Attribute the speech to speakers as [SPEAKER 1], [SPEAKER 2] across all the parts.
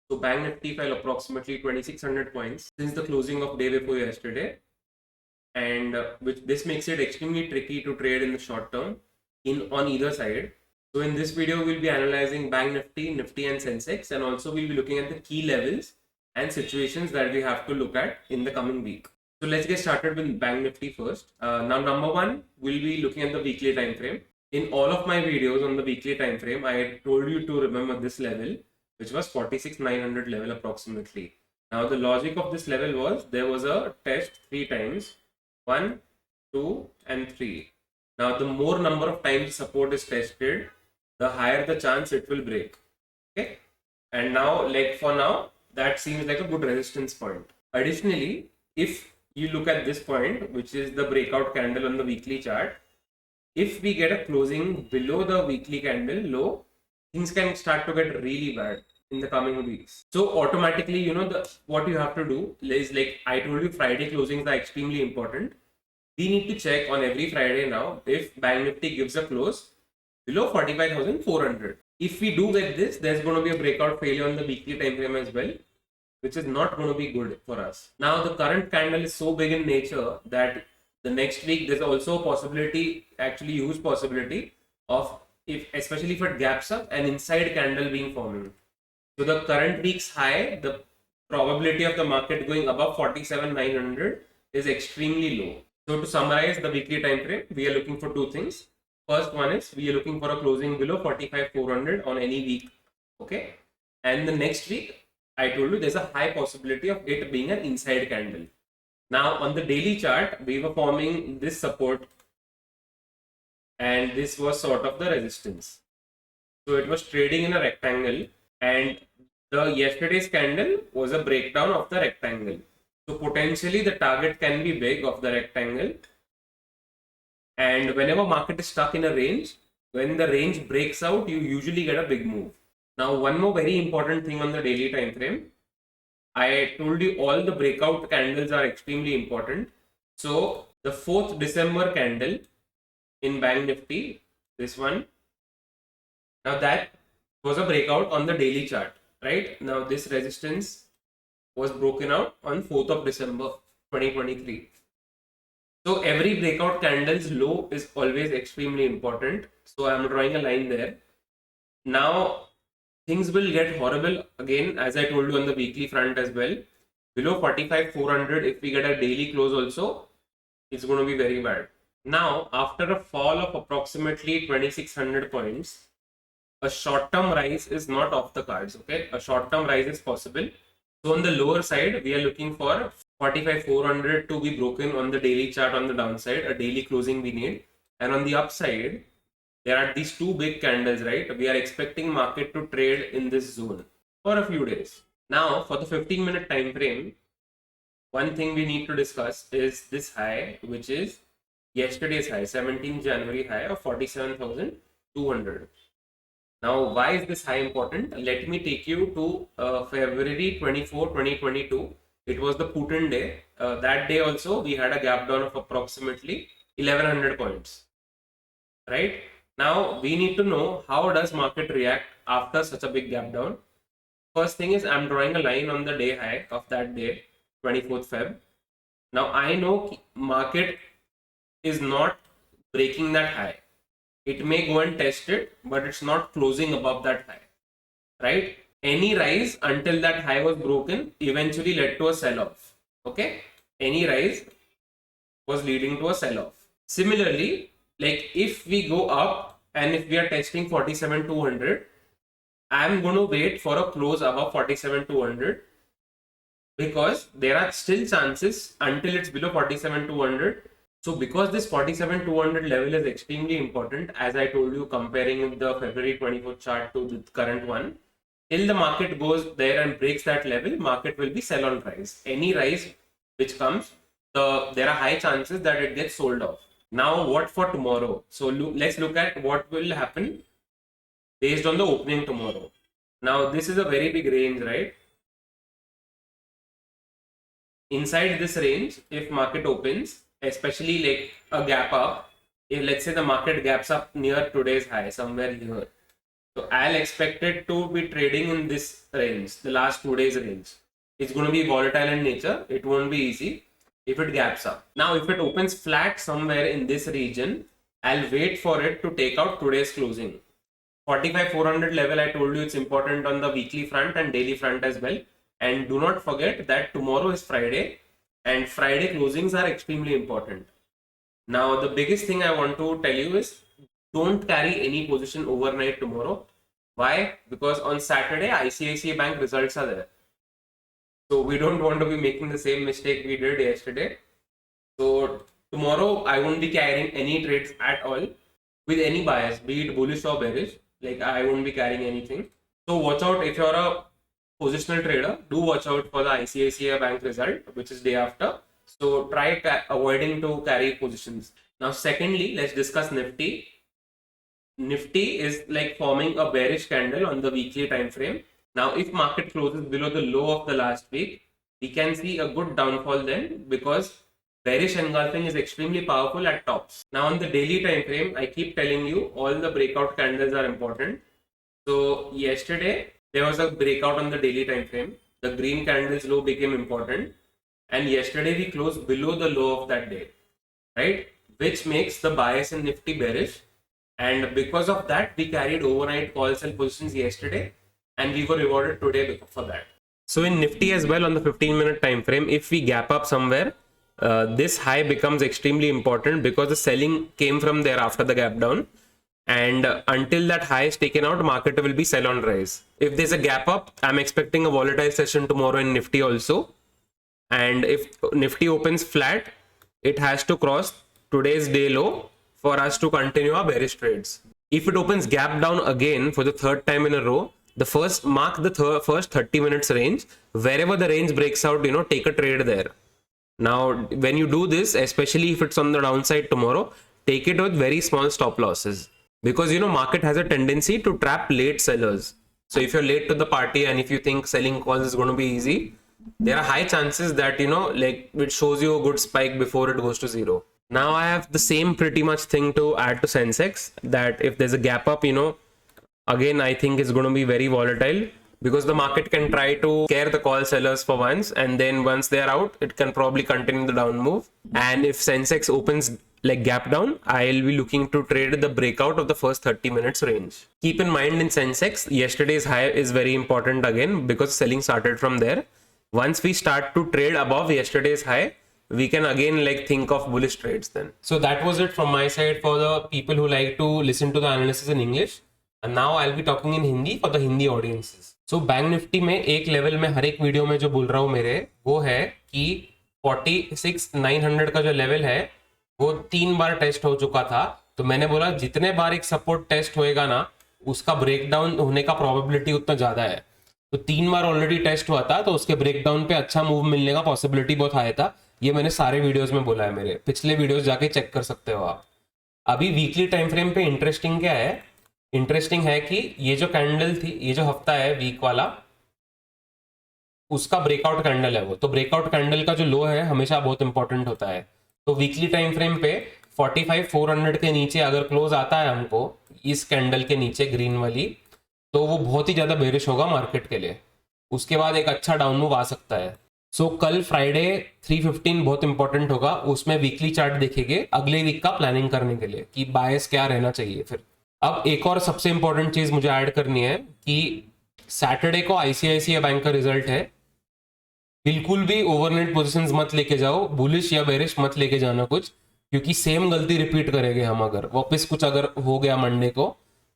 [SPEAKER 1] So Bank Nifty fell approximately 2600 points since the closing of day before yesterday, and which this makes it extremely tricky to trade in the short term in on either side. So in this video, we'll be analyzing Bank Nifty, Nifty and Sensex, and also we'll be looking at the key levels and situations that we have to look at in the coming week. So let's get started with Bank Nifty first. Now, number one, we'll be looking at the weekly time frame. In all of my videos on the weekly time frame, I told you to remember this level, which was 46,900 level approximately. Now, the logic of this level was there was a test 3 times, 1, 2, and 3. Now, the more number of times support is tested, the higher the chance it will break. Okay, and now, like for now, that seems like a good resistance point. Additionally, if you look at this point, which is the breakout candle on the weekly chart, if we get a closing below the weekly candle low, things can start to get really bad in the coming weeks. So automatically, what you have to do is, like I told you, Friday closings are extremely important. We need to check on every Friday now if Bank Nifty gives a close below 45,400. If we do get this, there's going to be a breakout failure on the weekly time frame as well, which is not going to be good for us. Now, the current candle is so big in nature that the next week there's also a possibility, actually huge possibility, of if especially if it gaps up, an inside candle being forming. So the current week's high, the probability of the market going above 47,900 is extremely low. So to summarize the weekly time frame, we are looking for two things. First one is we are looking for a closing below 45,400 on any week. Okay, and the next week, I told you there's a high possibility of it being an inside candle. Now on the daily chart, we were forming this support, and this was sort of the resistance. So it was trading in a rectangle, and the yesterday's candle was a breakdown of the rectangle. So potentially the target can be big of the rectangle, and whenever market is stuck in a range, when the range breaks out, you usually get a big move. Now, one more very important thing on the daily time frame. I told you all the breakout candles are extremely important. So the 4th December candle in Bank Nifty, this one, now that was a breakout on the daily chart, right? Now this resistance was broken out on 4th of December 2023. So every breakout candle's low is always extremely important. So I'm drawing a line there. Now things will get horrible again, as I told you on the weekly front as well. Below 45,400, if we get a daily close also, it's going to be very bad. Now, after a fall of approximately 2,600 points, a short-term rise is not off the cards. Okay, a short-term rise is possible. So on the lower side, we are looking for 45,400 to be broken on the daily chart on the downside. A daily closing we need, and on the upside, there are these two big candles, right? We are expecting market to trade in this zone for a few days. Now, for the 15-minute time frame, one thing we need to discuss is this high, which is yesterday's high, 17th January high of 47,200. Now, why is this high important? Let me take you to February 24, 2022. It was the Putin day. That day also, we had a gap down of approximately 1100 points, right? Now we need to know how does market react after such a big gap down. First thing is I'm drawing a line on the day high of that day, 24th Feb. Now I know market is not breaking that high. It may go and test it, but it's not closing above that high, right? Any rise until that high was broken eventually led to a sell-off. Okay, any rise was leading to a sell-off. Similarly, like if we go up and if we are testing 47,200, I'm going to wait for a close above 47,200, because there are still chances until it's below 47,200. So because this 47,200 level is extremely important, as I told you, comparing the February 24th chart to the current one, till the market goes there and breaks that level, market will be sell on rise. Any rise which comes, there are high chances that it gets sold off. Now, what for tomorrow? So let's look at what will happen based on the opening tomorrow. Now, this is a very big range, right? Inside this range, if market opens, especially like a gap up, if let's say the market gaps up near today's high, somewhere here, So I'll expect it to be trading in this range, the last 2 days range. It's going to be volatile in nature. It won't be easy if it gaps up. Now, if it opens flat somewhere in this region, I'll wait for it to take out today's closing. 45,400 level, I told you it's important on the weekly front and daily front as well. And do not forget that tomorrow is Friday and Friday closings are extremely important. Now, the biggest thing I want to tell you is don't carry any position overnight tomorrow. Why? Because on Saturday, ICICI Bank results are there. So we don't want to be making the same mistake we did yesterday. So tomorrow, I won't be carrying any trades at all with any bias, be it bullish or bearish. Like I won't be carrying anything. So watch out if you're a positional trader. Do watch out for the ICICI Bank result, which is day after. So try avoiding to carry positions. Now, secondly, let's discuss Nifty. Nifty is like forming a bearish candle on the weekly time frame. Now, if market closes below the low of the last week, we can see a good downfall then because bearish engulfing is extremely powerful at tops. Now, on the daily time frame, I keep telling you all the breakout candles are important. So yesterday there was a breakout on the daily time frame. The green candle's low became important, and yesterday we closed below the low of that day, right? Which makes the bias in Nifty bearish. And because of that, we carried overnight call sell positions yesterday and we were rewarded today for that. So in Nifty as well on the 15-minute time frame, if we gap up somewhere, this high becomes extremely important because the selling came from there after the gap down. And until that high is taken out, market will be sell on rise. If there's a gap up, I'm expecting a volatile session tomorrow in Nifty also. And if Nifty opens flat, it has to cross today's day low for us to continue our bearish trades. If it opens gap down again for the third time in a row, mark the first 30 minutes range. Wherever the range breaks out, take a trade there. Now, when you do this, especially if it's on the downside tomorrow, take it with very small stop losses. Because, market has a tendency to trap late sellers. So if you're late to the party and if you think selling calls is going to be easy, there are high chances that, like it shows you a good spike before it goes to zero. Now I have the same pretty much thing to add to Sensex, that if there's a gap up, again, I think it's going to be very volatile because the market can try to scare the call sellers for once, and then once they're out, it can probably continue the down move. And if Sensex opens like gap down, I'll be looking to trade the breakout of the first 30 minutes range. Keep in mind in Sensex, yesterday's high is very important again because selling started from there. Once we start to trade above yesterday's high, we can again think of bullish trades then. So that was it from my side for the people who like to listen to the analysis in English. And now I'll be talking in Hindi for the Hindi audiences. So Bank Nifty में एक level में हर एक video में जो बोल रहा हूँ मेरे, वो है कि 46,900 का जो लेवल है वो 3 बार टेस्ट हो चुका था. तो मैंने बोला जितने बार एक सपोर्ट टेस्ट होएगा ना, उसका ब्रेकडाउन होने का प्रोबेबिलिटी उतना ज्यादा है. तो 3 बार ऑलरेडी टेस्ट हुआ था, तो उसके ब्रेकडाउन पे अच्छा मूव मिलने का पॉसिबिलिटी बहुत हाई था. ये मैंने सारे वीडियोस में बोला है, मेरे पिछले वीडियोस जाके चेक कर सकते हो आप. अभी वीकली टाइम फ्रेम पे इंटरेस्टिंग क्या है, इंटरेस्टिंग है कि ये जो कैंडल थी, ये जो हफ्ता है वीक वाला, उसका ब्रेकआउट कैंडल है वो. तो ब्रेकआउट कैंडल का जो लो है हमेशा बहुत इंपॉर्टेंट होता है. तो वीकली टाइम फ्रेम पे 45,400 के नीचे अगर क्लोज आता है हमको इस कैंडल के नीचे ग्रीन वाली, तो वो बहुत ही ज्यादा बेरिश होगा मार्केट के लिए. उसके बाद एक अच्छा डाउन मूव आ सकता है. सो कल फ्राइडे 3:15 बहुत इंपॉर्टेंट होगा, उसमें वीकली चार्ट देखेंगे अगले वीक का प्लानिंग करने के लिए कि बायस क्या रहना चाहिए. फिर अब एक और सबसे इंपॉर्टेंट चीज मुझे ऐड करनी है कि सैटरडे को आईसीआईसीआई बैंक का रिजल्ट है. बिल्कुल भी ओवरनाइट पोजीशंस मत लेके जाओ, बुलिश या बेरिश मत लेके जाना कुछ, क्योंकि सेम गलती रिपीट करेंगे हम. अगर वापस कुछ अगर हो गया मंडे को,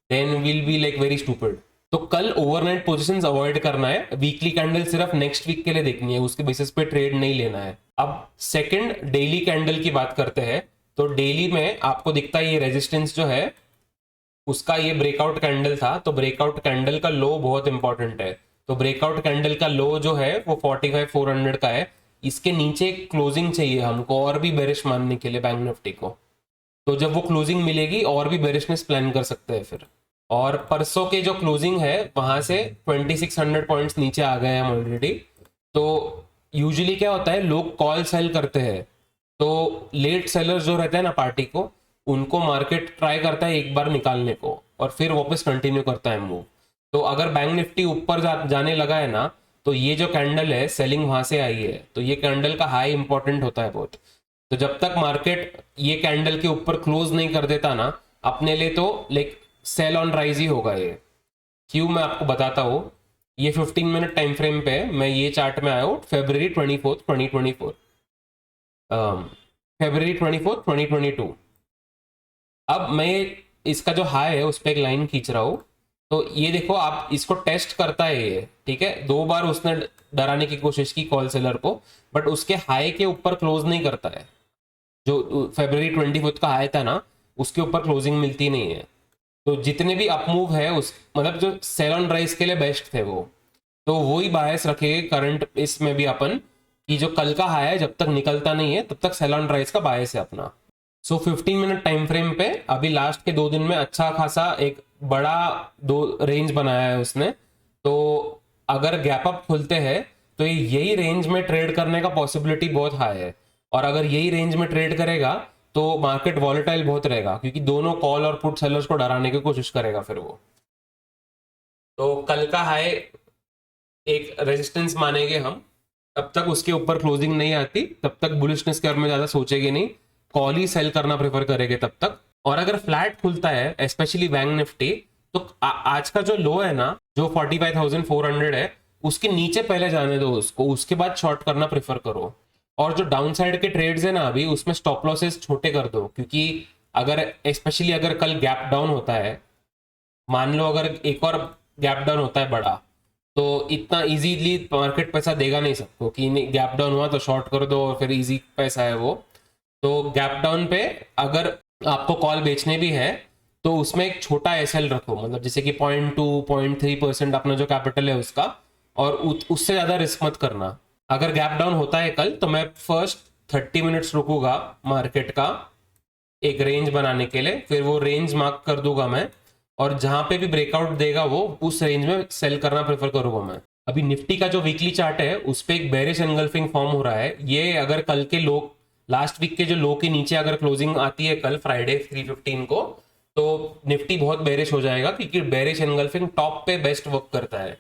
[SPEAKER 1] then will be very stupid. तो कल ओवरनाइट पोजीशंस अवॉइड करना है. वीकली कैंडल सिर्फ नेक्स्ट वीक के लिए देखनी है, उसके बेसिस पे ट्रेड नहीं लेना है. अब सेकंड डेली कैंडल की बात करते हैं. तो डेली में आपको दिखता है ये रेजिस्टेंस जो है उसका ये ब्रेकआउट कैंडल था. तो ब्रेकआउट कैंडल का लो बहुत इंपॉर्टेंट है. तो ब्रेकआउट कैंडल का लो जो है वो 45,400 का है. इसके नीचे क्लोजिंग चाहिए हमको और भी बेरिश मानने के लिए बैंक निफ्टी को. तो जब वो क्लोजिंग मिलेगी और भी बेरिशनेस प्लान कर सकते हैं फिर. और परसों के जो क्लोजिंग है वहां से 2600 पॉइंट्स नीचे आ गए हैं हम ऑलरेडी. तो यूजुअली क्या होता है, लोग कॉल सेल करते हैं. तो लेट सेलर्स जो रहते हैं ना पार्टी को, उनको मार्केट ट्राई करता है एक बार निकालने को और फिर वापस कंटिन्यू करता है मूव। तो अगर बैंक निफ्टी ऊपर जाने लगा है ना, तो ये जो कैंडल है सेलिंग वहां से आई है, तो ये कैंडल का हाई इंपॉर्टेंट होता है बहुत। तो जब तक मार्केट ये कैंडल के ऊपर क्लोज नहीं कर देता ना, अपने लिए तो लाइक सेल ऑन राइज ही होगा ये। क्यों, मैं आपको बताता हूँ। ये 15 मिनट टाइम फ्रेम पे मैं ये चार्ट में आया हूँ February 24, 2024, February 24, 2022। अब मैं इसका जो हाई है उस पर एक लाइन खींच रहा हूँ। तो ये देखो, आप इसको टेस्ट करता है ये, ठीक है। 2 बार उसने डराने की कोशिश की कॉल सेलर को, बट उसके हाई के ऊपर क्लोज नहीं करता है। जो February 24 का हाई था ना, उसके ऊपर क्लोजिंग मिलती नहीं है। तो जितने भी अप मूव है उस मतलब जो सेल ऑन राइज के लिए बेस्ट थे वो, तो वही बायस रखेंगे करंट इसमें भी अपन, कि जो कल का हाई है जब तक निकलता नहीं है तब तक सेल ऑन राइज का बायस है अपना। सो 15 मिनट टाइम फ्रेम पे अभी लास्ट के 2 दिन में अच्छा खासा एक बड़ा दो रेंज बनाया है उसने। तो अगर गैप अप खुलते हैं तो यही रेंज में ट्रेड करने का पॉसिबिलिटी बहुत हाई है। और अगर यही रेंज में ट्रेड करेगा तो मार्केट वॉलेटाइल बहुत रहेगा, क्योंकि दोनों कॉल और पुट सेलर्स को डराने की कोशिश करेगा फिर वो। तो कल का हाई एक रेजिस्टेंस मानेंगे हम, तब तक उसके ऊपर क्लोजिंग नहीं आती तब तक बुलिशनेस के बारे में ज्यादा सोचेंगे नहीं, कॉल ही सेल करना प्रेफर करेंगे तब तक। और अगर फ्लैट खुलता है स्पेशली बैंक निफ्टी, तो आज का जो लो है ना, जो 45,400 है, उसके नीचे पहले जाने दो उसको, उसके बाद शॉर्ट करना प्रेफर करो। और जो डाउन साइड के ट्रेड्स है ना अभी, उसमें स्टॉप लॉसेस छोटे कर दो, क्योंकि अगर स्पेशली अगर कल गैप डाउन होता है, मान लो अगर एक और गैप डाउन होता है बड़ा, तो इतना इजीली मार्केट पैसा देगा नहीं सबको कि गैप डाउन हुआ तो शॉर्ट कर दो और फिर इजी पैसा है वो। तो गैप डाउन पे अगर आपको कॉल बेचने भी है तो उसमें एक छोटा एसएल रखो, मतलब जैसे कि 0.2 0.3% अपना जो कैपिटल है उसका, और उससे ज्यादा रिस्क मत करना। अगर गैप डाउन होता है कल तो मैं फर्स्ट 30 मिनट्स रुकूंगा मार्केट का एक रेंज बनाने के लिए, फिर वो रेंज मार्क कर दूंगा मैं, और जहां पे भी ब्रेकआउट देगा वो उस रेंज में सेल करना प्रेफर करूंगा मैं। अभी निफ्टी का जो वीकली चार्ट है उस पे एक बेरिश एंगल्फिंग फॉर्म हो रहा है। ये अगर कल के लो, लास्ट वीक के जो लो के नीचे अगर क्लोजिंग आती है कल फ्राइडे 315 को, तो निफ्टी बहुत बेरिश हो जाएगा, क्योंकि बेरिश एंगल्फिंग टॉप पे बेस्ट वर्क करता है।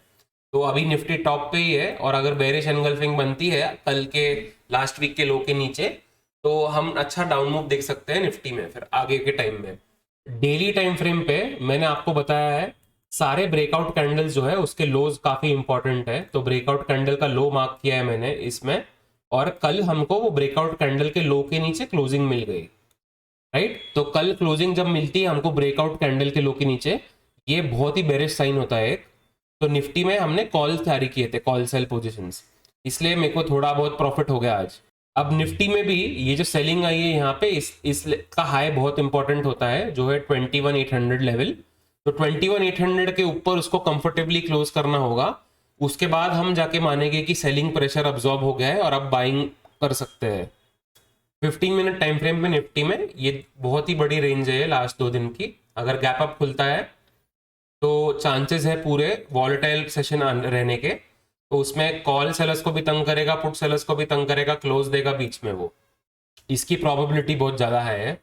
[SPEAKER 1] तो अभी निफ्टी टॉप पे ही है, और अगर बेरिश एंगल्फिंग बनती है कल के लास्ट वीक के लो के नीचे, तो हम अच्छा डाउन मूव देख सकते हैं निफ्टी में फिर आगे के टाइम में। डेली टाइम फ्रेम पे मैंने आपको बताया है सारे ब्रेकआउट कैंडल्स जो है उसके लोज काफी इंपॉर्टेंट है। तो ब्रेकआउट कैंडल का लो मार्क किया है मैंने इसमें, और कल हमको वो ब्रेकआउट कैंडल के लो के नीचे क्लोजिंग मिल गई, राइट। तो कल क्लोजिंग जब मिलती है हमको ब्रेकआउट कैंडल के लो के नीचे, ये बहुत ही बेरिश साइन होता है एक। तो निफ्टी में हमने कॉल जारी किए थे, कॉल सेल पोजीशंस, इसलिए मेरे को थोड़ा बहुत प्रॉफिट हो गया आज। अब निफ्टी में भी ये जो सेलिंग आई है यहाँ पे, इस का हाई बहुत इंपॉर्टेंट होता है जो है 21,800 लेवल। तो 21,800 के ऊपर उसको कंफर्टेबली क्लोज करना होगा, उसके बाद हम जाके मानेंगे कि सेलिंग प्रेशर अब्सॉर्ब हो गया है और अब बाइंग कर सकते हैं। 15 मिनट टाइम फ्रेम में निफ्टी में ये बहुत ही बड़ी रेंज है लास्ट 2 दिन की। अगर गैप अप खुलता है तो चांसेस है पूरे वॉलेटाइल सेशन रहने के, तो उसमें कॉल सेलर्स को भी तंग करेगा, पुट सेलर्स को भी तंग करेगा, क्लोज देगा बीच में वो, इसकी प्रोबेबिलिटी बहुत ज्यादा है।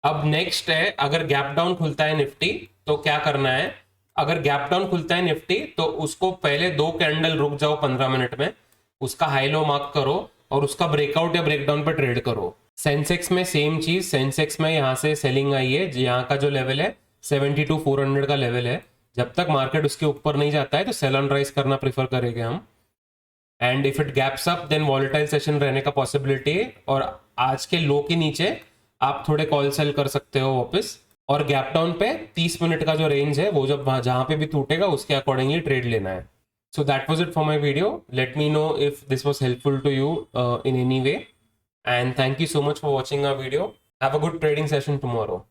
[SPEAKER 1] अब नेक्स्ट है, अगर गैप डाउन खुलता है निफ्टी तो क्या करना है। अगर गैप डाउन खुलता है निफ्टी तो उसको पहले 2 कैंडल रुक जाओ 15 मिनट में, उसका हाई लो मार्क करो और उसका ब्रेकआउट या ब्रेकडाउन पर ट्रेड करो। सेंसेक्स में सेम चीज, सेंसेक्स में यहाँ से सेलिंग आई है, यहाँ का जो लेवल है 72,400 का लेवल है। जब तक मार्केट उसके ऊपर नहीं जाता है तो सेल ऑन राइज करना प्रेफर करेंगे हम। And if it gaps up then volatile session रहने का पॉसिबिलिटी है, और आज के लो के नीचे आप थोड़े कॉल सेल कर सकते हो वापस। और गैप डाउन पे 30 मिनट का जो रेंज है वो जब जहां पे भी टूटेगा उसके अकॉर्डिंगली ट्रेड लेना है। So that was it for my video. Let me know if this was helpful to you in any way, and thank you so much for watching our video. Have a good trading session tomorrow.